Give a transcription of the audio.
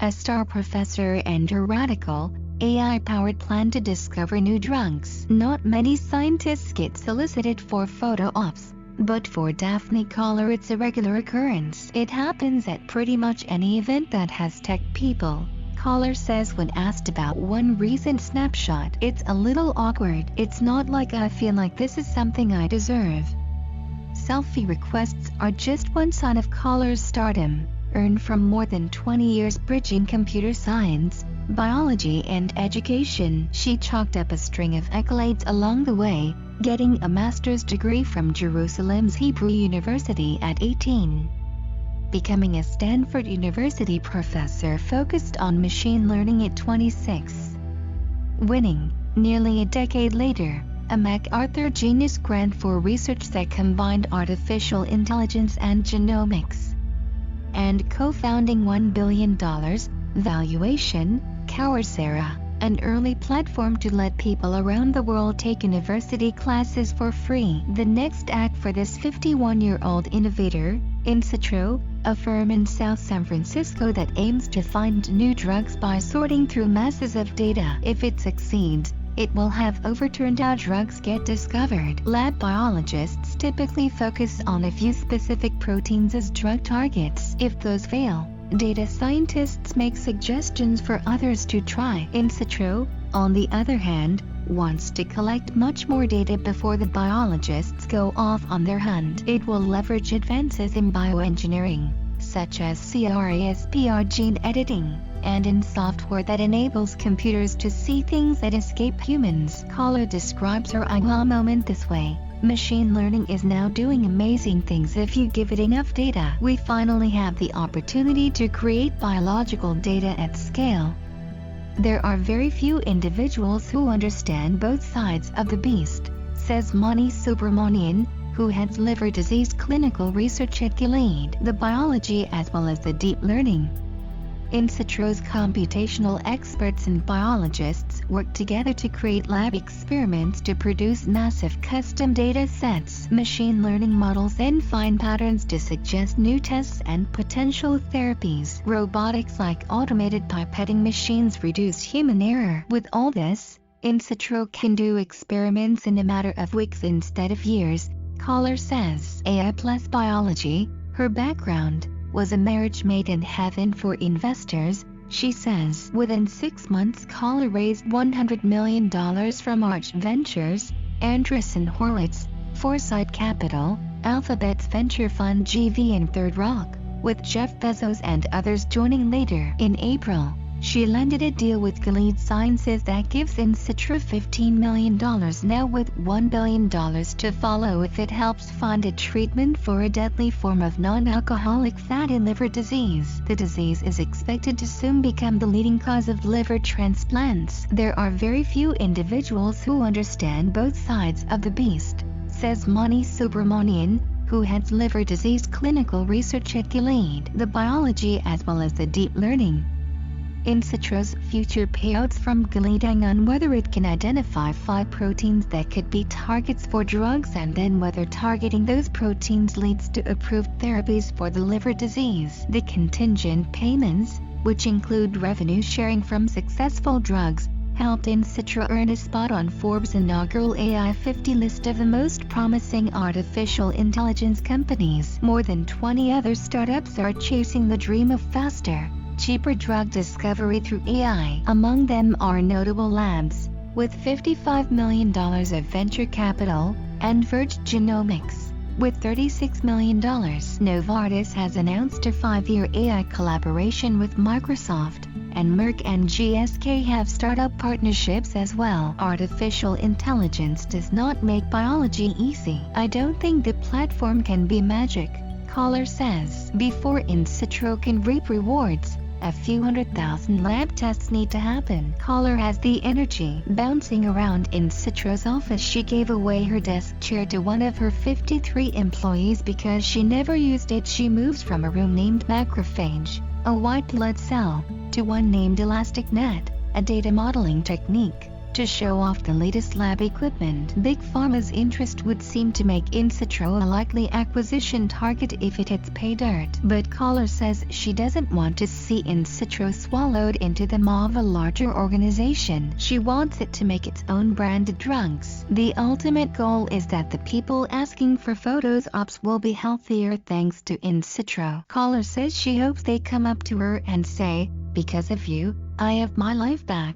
a star professor and her radical, AI-powered plan to discover new drugs. Not many scientists get solicited for photo ops, but for Daphne Koller it's a regular occurrence. It happens at pretty much any event that has tech people. Koller says when asked about one recent snapshot, "It's a little awkward. It's not like I feel like this is something I deserve." Selfie requests are just one sign of Koller's stardom, earned from more than 20 years bridging computer science, biology and education. She chalked up a string of accolades along the way, getting a master's degree from Jerusalem's Hebrew University at 18. Becoming a Stanford University professor focused on machine learning at 26. Winning, nearly a decade later, a MacArthur Genius Grant for research that combined artificial intelligence and genomics. And co-founding $1 billion, valuation, Coursera, an early platform to let people around the world take university classes for free. The next act for this 51-year-old innovator, Insitro, a firm in South San Francisco that aims to find new drugs by sorting through masses of data. If it succeeds, it will have overturned how drugs get discovered. Lab biologists typically focus on a few specific proteins as drug targets. If those fail, data scientists make suggestions for others to try. Insitro, on the other hand, wants to collect much more data before the biologists go off on their hunt. It will leverage advances in bioengineering, such as CRISPR gene editing, and in software that enables computers to see things that escape humans. Koller describes her aha moment this way: "Machine learning is now doing amazing things if you give it enough data. We finally have the opportunity to create biological data at scale." There are very few individuals who understand both sides of the beast, says Mani Subramanian, who heads liver disease clinical research at Gilead. The biology as well as the deep learning. Insitro's computational experts and biologists work together to create lab experiments to produce massive custom data sets. Machine learning models then find patterns to suggest new tests and potential therapies. Robotics like automated pipetting machines reduce human error. With all this, Insitro can do experiments in a matter of weeks instead of years, Koller says. AI plus biology, her background, was a marriage made in heaven for investors, she says. Within 6 months, Koller raised $100 million from Arch Ventures, Andreessen Horowitz, Foresight Capital, Alphabet's venture fund GV and Third Rock, with Jeff Bezos and others joining later. In April, she landed a deal with Gilead Sciences that gives Insitro $15 million now, with $1 billion to follow if it helps find a treatment for a deadly form of non-alcoholic fatty liver disease. The disease is expected to soon become the leading cause of liver transplants. There are very few individuals who understand both sides of the beast, says Mani Subramanian, who heads liver disease clinical research at Gilead. The biology as well as the deep learning. Insitro's future payouts from Gilead hang on whether it can identify 5 proteins that could be targets for drugs and then whether targeting those proteins leads to approved therapies for the liver disease. The contingent payments, which include revenue sharing from successful drugs, helped Insitro earn a spot on Forbes' inaugural AI 50 list of the most promising artificial intelligence companies. More than 20 other startups are chasing the dream of faster, cheaper drug discovery through AI. Among them are notable labs, with $55 million of venture capital, and Verge Genomics, with $36 million. Novartis has announced a 5-year AI collaboration with Microsoft, and Merck and GSK have startup partnerships as well. Artificial intelligence does not make biology easy. I don't think the platform can be magic, Koller says. Before Insitro can reap rewards, a few 100,000 lab tests need to happen. Koller has the energy bouncing around Insitro's office. She gave away her desk chair to one of her 53 employees because she never used it. She moves from a room named macrophage, a white blood cell, to one named elastic net, a data modeling technique. to show off the latest lab equipment. Big Pharma's interest would seem to make Insitro a likely acquisition target if it hits pay dirt. But Koller says she doesn't want to see Insitro swallowed into the maw of a larger organization. She wants it to make its own branded drugs. The ultimate goal is that the people asking for photos ops will be healthier thanks to Insitro. Koller says she hopes they come up to her and say, "Because of you, I have my life back."